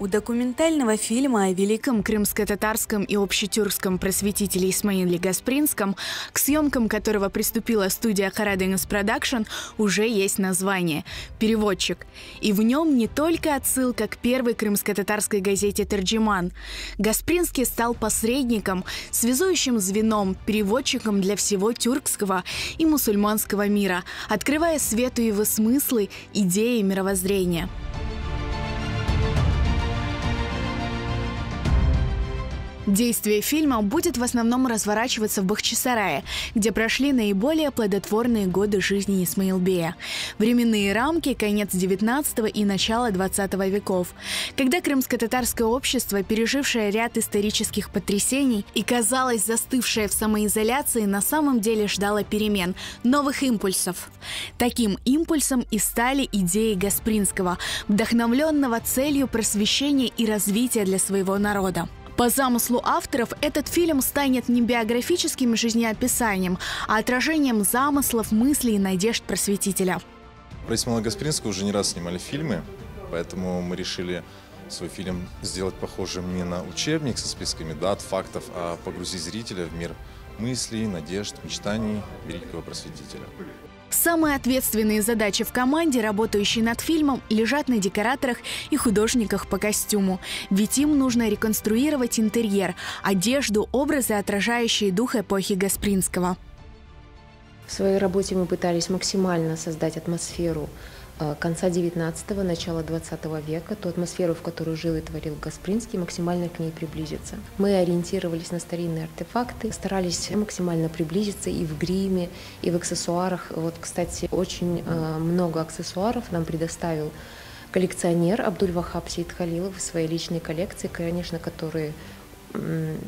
У документального фильма о великом крымско-татарском и общетюркском просветителе Исмаиле Гаспринском, к съемкам которого приступила студия Karadeniz Production, уже есть название «Переводчик». И в нем не только отсылка к первой крымско-татарской газете «Терджиман». Гаспринский стал посредником, связующим звеном, переводчиком для всего тюркского и мусульманского мира, открывая свету его смыслы, идеи и мировоззрения. Действие фильма будет в основном разворачиваться в Бахчисарае, где прошли наиболее плодотворные годы жизни Исмаилбея. Временные рамки – конец XIX и начало XX веков, когда крымско-татарское общество, пережившее ряд исторических потрясений и, казалось, застывшее в самоизоляции, на самом деле ждало перемен, новых импульсов. Таким импульсом и стали идеи Гаспринского, вдохновленного целью просвещения и развития для своего народа. По замыслу авторов, этот фильм станет не биографическим жизнеописанием, а отражением замыслов, мыслей и надежд просветителя. Про Исмаила Гаспринского уже не раз снимали фильмы, поэтому мы решили свой фильм сделать похожим не на учебник со списками дат, фактов, а погрузить зрителя в мир мыслей, надежд, мечтаний великого просветителя. Самые ответственные задачи в команде, работающей над фильмом, лежат на декораторах и художниках по костюму. Ведь им нужно реконструировать интерьер, одежду, образы, отражающие дух эпохи Гаспринского. В своей работе мы пытались максимально создать атмосферу конца XIX – начала XX века, ту атмосферу, в которой жил и творил Гаспринский, максимально к ней приблизиться. Мы ориентировались на старинные артефакты, старались максимально приблизиться и в гриме, и в аксессуарах. Вот, кстати, очень много аксессуаров нам предоставил коллекционер Абдуль-Вахаб Сейдхалилов в своей личной коллекции, конечно, которые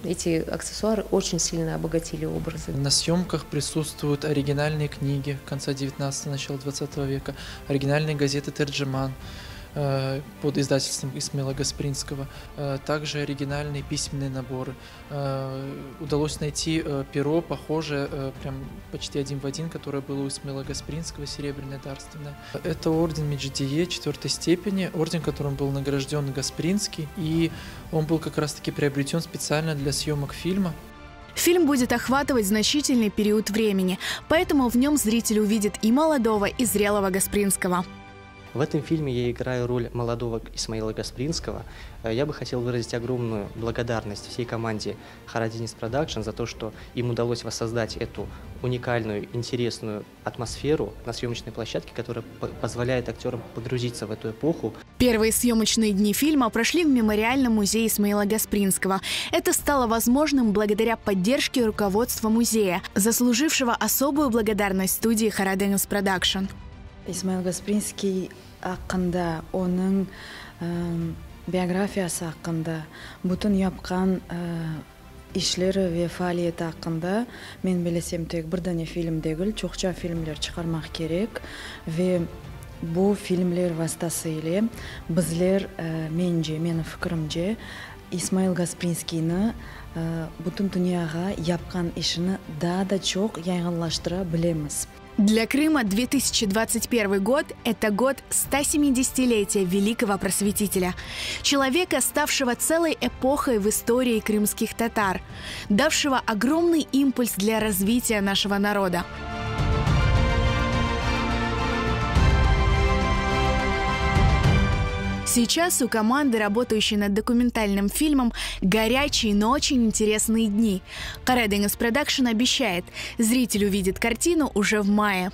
эти аксессуары очень сильно обогатили образы. На съемках присутствуют оригинальные книги конца 19-го, начала 20 века, оригинальные газеты «Терджиман» под издательством Исмаила Гаспринского, также оригинальные письменные наборы. Удалось найти перо, похожее, прям почти один в один, которое было у Исмаила Гаспринского, серебряное, дарственное. Это орден Меджидие 4-й степени, орден, которым был награжден Гаспринский, и он был как раз-таки приобретен специально для съемок фильма. Фильм будет охватывать значительный период времени, поэтому в нем зритель увидит и молодого, и зрелого Гаспринского. В этом фильме я играю роль молодого Исмаила Гаспринского. Я бы хотел выразить огромную благодарность всей команде Karadeniz Production за то, что им удалось воссоздать эту уникальную, интересную атмосферу на съемочной площадке, которая позволяет актерам погрузиться в эту эпоху. Первые съемочные дни фильма прошли в мемориальном музее Исмаила Гаспринского. Это стало возможным благодаря поддержке руководства музея, заслужившего особую благодарность студии Karadeniz Production. Исмаил Гаспринский hakkında, onun биографиясы hakkında, бүтін yapқан ишлері ве фаалияты hakkında мен білесем тек бір дәне фильм дегіл, чоқча фильмлер шығармақ керек ве бұл фильмлер вастасыйлы бізлер менің фікірімде Исмаил Гаспринскийні бүтін дүнияға yapқан ішіні да чоқ яйғанлаштыра білеміз. Для Крыма 2021 год – это год 170-летия великого просветителя, человека, ставшего целой эпохой в истории крымских татар, давшего огромный импульс для развития нашего народа. Сейчас у команды, работающей над документальным фильмом, горячие, но очень интересные дни. Karadeniz Production обещает, зритель увидит картину уже в мае.